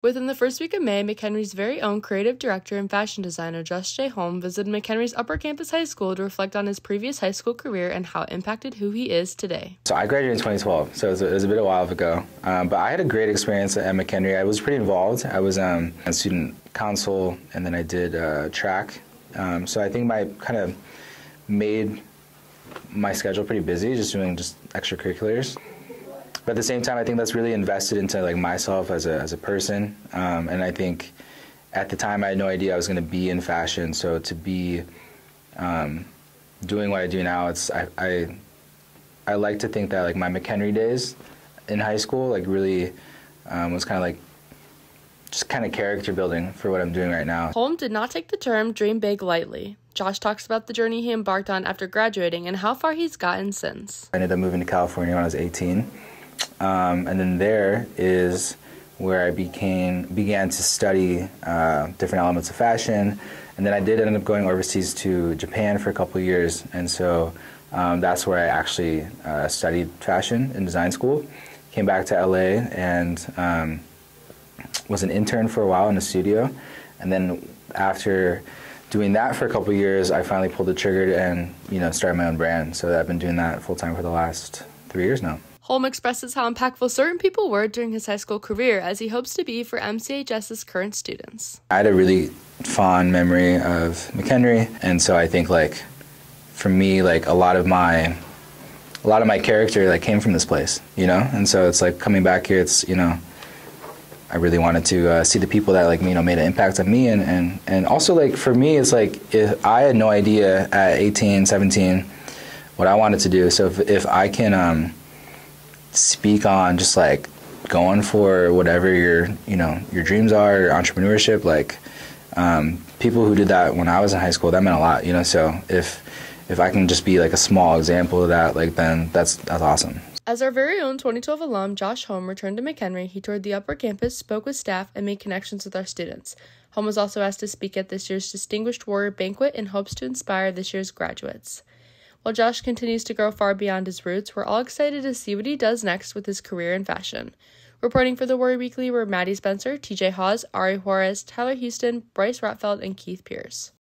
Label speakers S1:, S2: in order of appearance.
S1: Within the first week of May, McHenry's very own creative director and fashion designer, Josh J. Holm, visited McHenry's Upper Campus High School to reflect on his previous high school career and how it impacted who he is today.
S2: So I graduated in 2012, so it was a bit of a while ago. But I had a great experience at McHenry. I was pretty involved. I was on student council, and then I did track. So I think I kind of made my schedule pretty busy, just doing extracurriculars. But at the same time, I think that's really invested into myself as a person, and I think at the time I had no idea I was going to be in fashion. So to be doing what I do now, I like to think that my McHenry days in high school really was kind of character building for what I'm doing right now.
S1: Holm did not take the term dream big lightly. Josh talks about the journey he embarked on after graduating and how far he's gotten since.
S2: I ended up moving to California when I was 18. And then there is where I began to study different elements of fashion. And then I did end up going overseas to Japan for a couple of years. And so that's where I actually studied fashion in design school. Came back to LA and was an intern for a while in a studio. And then after doing that for a couple of years, I finally pulled the trigger and started my own brand. So I've been doing that full time for the last 3 years now.
S1: Holm expresses how impactful certain people were during his high school career, as he hopes to be for MCHS's current students.
S2: I had a really fond memory of McHenry, and so I think for me a lot of my character came from this place, and so it's coming back here, it's I really wanted to see the people that made an impact on me, and also for me it's if I had no idea at 18, 17 what I wanted to do. So if I can speak on just going for whatever your dreams are, or entrepreneurship, people who did that when I was in high school, that meant a lot, so if I can just be a small example of that, then that's awesome.
S1: As our very own 2012 alum, Josh Holm, returned to McHenry, he toured the upper campus, spoke with staff, and made connections with our students. Holm was also asked to speak at this year's Distinguished Warrior Banquet and hopes to inspire this year's graduates. While Josh continues to grow far beyond his roots, we're all excited to see what he does next with his career in fashion. Reporting for the Warrior Weekly were Maddie Spencer, TJ Hawes, Ari Juarez, Tyler Houston, Bryce Ratfeld, and Keith Pierce.